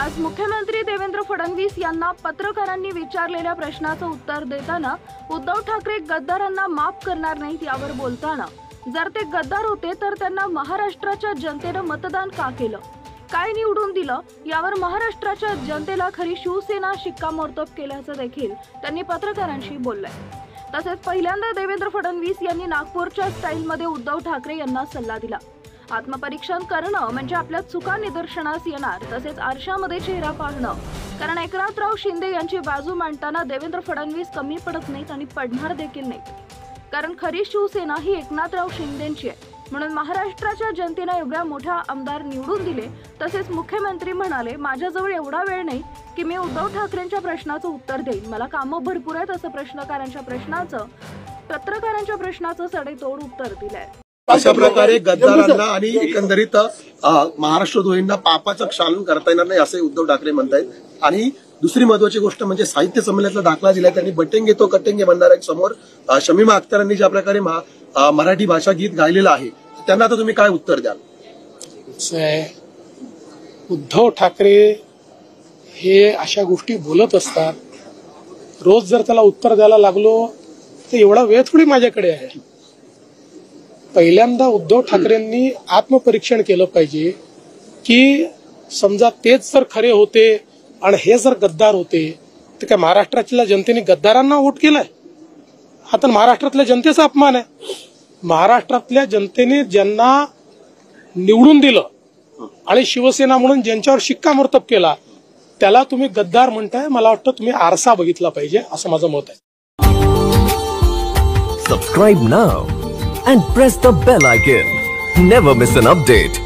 आज मुख्यमंत्री देवेंद्र फडणवीस यांना पत्रकारांनी विचारलेल्या प्रश्नाचं उत्तर देताना उद्धव ठाकरे गद्दारांना माफ करणार नाहीत यावर बोलताना, जर ते गद्दार होते तर त्यांना महाराष्ट्राच्या जनतेने मतदान का केलं, काय निवडून दिलं, यावर महाराष्ट्राच्या जनतेला खरी शिवसेना शिक्कामोर्तब केल्याचं देखील त्यांनी पत्रकारांशी बोललंय। तसेच पहिल्यांदा देवेंद्र फडणवीस यांनी नागपूरच्या स्टाईलमध्ये उद्धव ठाकरे यांना सल्ला दिला। आत्मपरीक्षण करणं म्हणजे आपल्या चुका निदर्शनास येणार, तसेच आरशामध्ये चेहरा पाहणं, कारण एकनाथराव शिंदे यांची बाजू मांडताना देवेंद्र फडणवीस कमी पडत नाहीत आणि पडणार देखील नाहीत, कारण खरी शिवसेना ही एकनाथराव शिंदेची आहे। म्हणून महाराष्ट्राच्या जनतेने एवढ्या मोठा आमदार निवडून दिले। तसेच मुख्यमंत्री म्हणाले, माझ्याजवळ एवढा वेळ नाही की मी उद्धव ठाकरेंच्या प्रश्नाचं उत्तर देईन, मला कामं भरपूर आहेत असं पत्रकारांच्या प्रश्नाचं सडेतोड उत्तर दिलंय। अशा प्रकारे गद्दारांना आणि एकंदरीत महाराष्ट्रद्रोहींना पापाचं क्षालन करता येणार नाही असे उद्धव ठाकरे म्हणतायत। आणि दुसरी महत्वाची गोष्ट म्हणजे साहित्य संमेलनातला दाखला दिला त्यांनी, बटेंगे तो कटेंगे म्हणणार एक समोर शमीमा अख्तरांनी ज्या प्रकारे मराठी भाषा गीत गायलेलं आहे, त्यांना आता तुम्ही काय उत्तर द्याल? उद्धव ठाकरे हे अशा गोष्टी बोलत असतात, रोज जर त्याला उत्तर द्यायला लागलो तर एवढा वेळ थोडी माझ्याकडे आहे। पहिल्यांदा उद्धव ठाकरेंनी आत्मपरीक्षण केलं पाहिजे की समजा तेच जर खरे होते आणि हे जर गद्दार होते तर काय महाराष्ट्रातल्या जनतेने गद्दारांना वोट केलाय? हा तर महाराष्ट्रातल्या जनतेचा अपमान आहे। महाराष्ट्रातल्या जनतेने ज्यांना निवडून दिलं आणि शिवसेना म्हणून ज्यांच्यावर शिक्कामोर्तब केला त्याला तुम्ही गद्दार म्हणताय, मला वाटतं तुम्ही आरसा बघितला पाहिजे असं माझं मत आहे। Subscribe now and press the bell icon. Never miss an update.